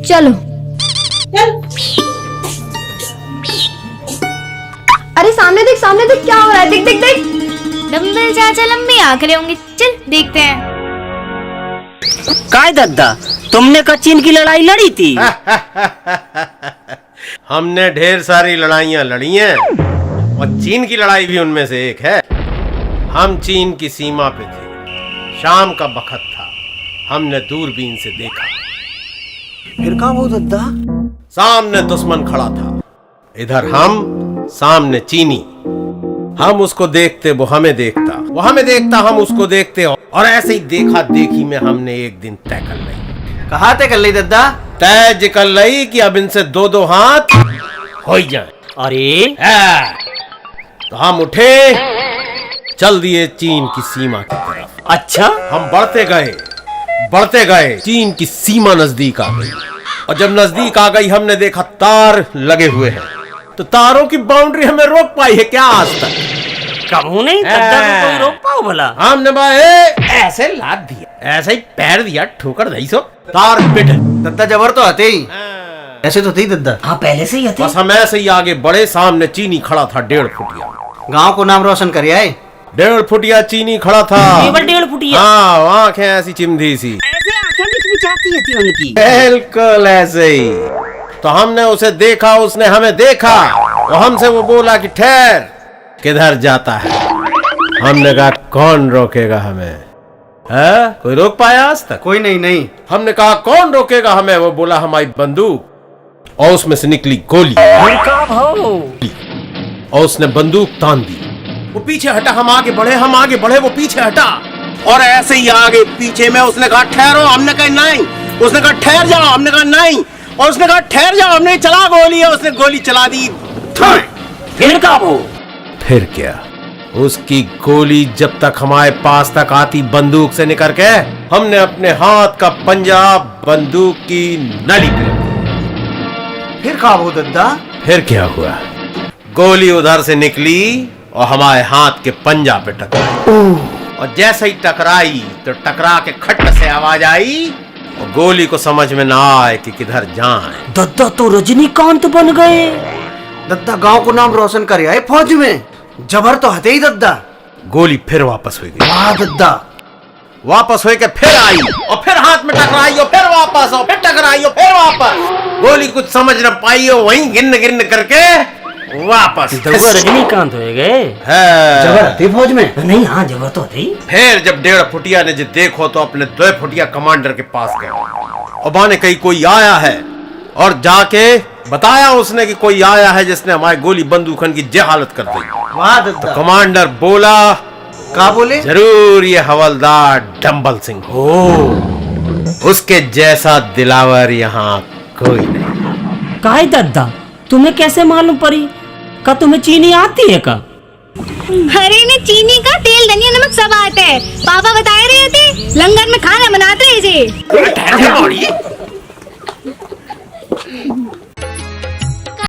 चलो। अरे सामने देख क्या हो रहा है, देख देख देख। डम्बल चाचा लंबी आंखें होंगी, चल देखते हैं। काय दद्दा, तुमने का चीन की लड़ाई लड़ी थी? हमने ढेर सारी लड़ाइयां लड़ी हैं और चीन की लड़ाई भी उनमें से एक है। हम चीन की सीमा पे थे, शाम का बखत था, हमने दूरबीन से देखा। फिर कहाँ वो दद्दा? सामने दुश्मन खड़ा था, इधर हम, सामने चीनी। हम उसको देखते, वो हमें देखता, वो हमें देखता, हम उसको देखते, और ऐसे ही देखा देखी में हमने एक दिन तय कर ली। कहा तय कर ली दद्दा? तय कर ली कि अब इनसे दो दो हाथ हो जाए। अरे तो हम उठे, चल दिए चीन की सीमा की तरफ। अच्छा, हम बढ़ते गए, चीन की सीमा नजदीक आ गई, और जब नजदीक आ गई हमने देखा तार लगे हुए हैं। तो तारों की बाउंड्री हमें रोक पाई है क्या आज तक? कबू नहीं दद्दा को कोई रोक पाओ भला? हमने ऐसे लाद दिया, ऐसे ही पैर दिया, ठोकर दई सो तार पिट। दद्दा जबर तो आते ही ऐसे तो थी दद्दा। हाँ पहले से ही आते। बस हम ऐसे ही आगे बढ़े, सामने चीनी खड़ा था 1.5 फुटिया। गांव को नाम रोशन कर आए। 1.5 फुटिया चीनी खड़ा था। केवल 1.5 फुटिया? हाँ, आंखें ऐसी चिमधी सी, ऐसे आंखें मिचमिचाती थी उनकी। बिल्कुल ऐसे ही। तो हमने उसे देखा, उसने हमें देखा, और हमसे वो बोला कि ठहर, किधर जाता है? हमने कहा कौन रोकेगा हमें? है? कोई रोक पाया आज तक? कोई नहीं। हमने कहा कौन रोकेगा हमें? वो बोला हमारी बंदूक, और उसमें से निकली गोली, और उसने बंदूक तान दी। वो पीछे हटा, हम आगे बढ़े, वो पीछे हटा, और ऐसे ही आगे पीछे में उसने कहा ठहरो, हमने कहा नहीं, उसने कहा ठहर जाओ, हमने कहा नहीं, और उसने कहा ठहर जाओ, हमने चला गोली, और उसने गोली चला दी। फिर क्या, उसकी गोली जब तक हमारे पास तक आती बंदूक से निकल के, हमने अपने हाथ का पंजा बंदूक की नली पे। फिर कहा वो दद्दा? फिर क्या हुआ, गोली उधर से निकली और हमारे हाथ के पंजा पे टकराई, और जैसे ही टकराई तो टकरा के खट से आवाज आई, और गोली को समझ में ना आए कि किधर जाए। दद्दा तो रजनीकांत बन गए। दद्दा गांव को नाम रोशन कर आए फौज में। जबर तो हते ही दद्दा। गोली फिर वापस हो गई। वाह दद्दा। वापस हो के फिर आई, और फिर हाथ में टकराई, और फिर वापस, और फिर टकराई, और फिर वापस। गोली कुछ समझ न पाई, और वहीं गिन करके वापस। रजनीकांत हो गए। जबर हते फौज में? नहीं, हाँ जबर तो हते ही। फिर जब 1.5 फुटिया ने जो देखो तो अपने 2 फुटिया कमांडर के पास गए, और बाने कहीं कोई आया है, और जाके बताया उसने कि कोई आया है जिसने हमारी गोली बंदूकन की जहालत कर दी। वाह दद्दा। तो कमांडर बोला, क्या बोले? जरूर ये हवलदार डंबल सिंह हो, उसके जैसा दिलावर यहाँ कोई नहीं। काहे दद्दा, तुम्हें कैसे मालूम पड़ी? का तुम्हें चीनी आती है का? अरे ने चीनी का तेल धनिया नमक सब आता है, पापा बता रहे थे, लंगर में खाना बनाते हैं जी।